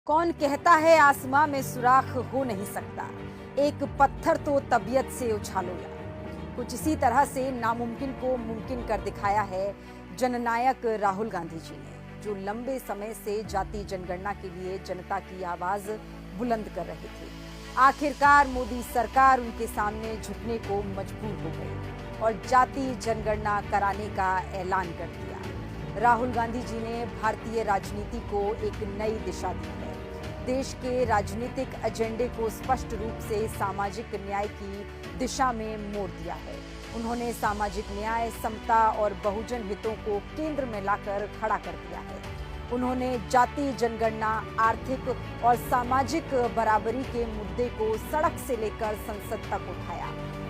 कौन कहता है आसमां में सुराख हो नहीं सकता, एक पत्थर तो तबीयत से उछालो या। कुछ इसी तरह से नामुमकिन को मुमकिन कर दिखाया है जननायक राहुल गांधी जी ने, जो लंबे समय से जाति जनगणना के लिए जनता की आवाज बुलंद कर रहे थे। आखिरकार मोदी सरकार उनके सामने झुकने को मजबूर हो गई और जाति जनगणना कराने का ऐलान कर दिया। राहुल गांधी जी ने भारतीय राजनीति को एक नई दिशा दी है। देश के राजनीतिक एजेंडे को स्पष्ट रूप से सामाजिक न्याय की दिशा में मोड़ दिया है। उन्होंने सामाजिक न्याय, समता और बहुजन हितों को केंद्र में लाकर खड़ा कर दिया है। उन्होंने जाति जनगणना, आर्थिक और सामाजिक बराबरी के मुद्दे को सड़क से लेकर संसद तक उठाया।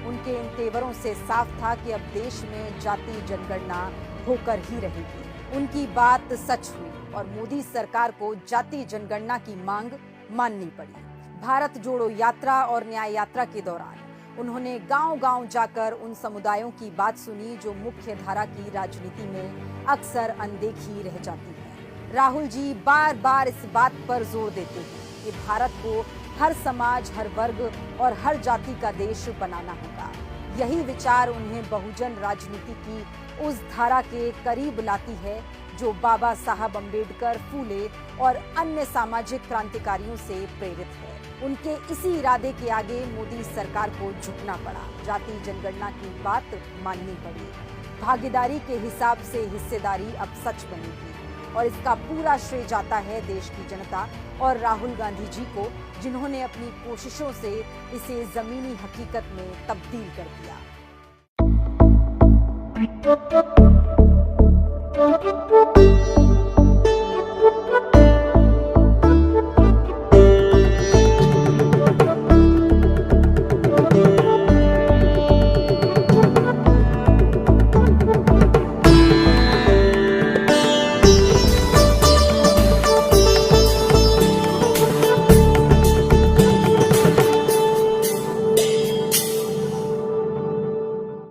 उनके इन तेवरों से साफ था कि अब देश में जाति जनगणना होकर ही रहेगी। उनकी बात सच हुई और मोदी सरकार को जाति जनगणना की मांग माननी पड़ी। भारत जोड़ो यात्रा और न्याय यात्रा के दौरान उन्होंने गांव-गांव जाकर उन समुदायों की बात सुनी जो मुख्य धारा की राजनीति में अक्सर अनदेखी रह जाती है। राहुल जी बार बार इस बात पर जोर देते हैं कि भारत को हर समाज, हर वर्ग और हर जाति का देश बनाना होगा। यही विचार उन्हें बहुजन राजनीति की उस धारा के करीब लाती है जो बाबा साहब अम्बेडकर, फूले और अन्य सामाजिक क्रांतिकारियों से प्रेरित है। उनके इसी इरादे के आगे मोदी सरकार को झुकना पड़ा, जाति जनगणना की बात माननी पड़ी। भागीदारी के हिसाब से हिस्सेदारी अब सच बनेगी और इसका पूरा श्रेय जाता है देश की जनता और राहुल गांधी जी को, जिन्होंने अपनी कोशिशों से इसे जमीनी हकीकत में तब्दील कर दिया।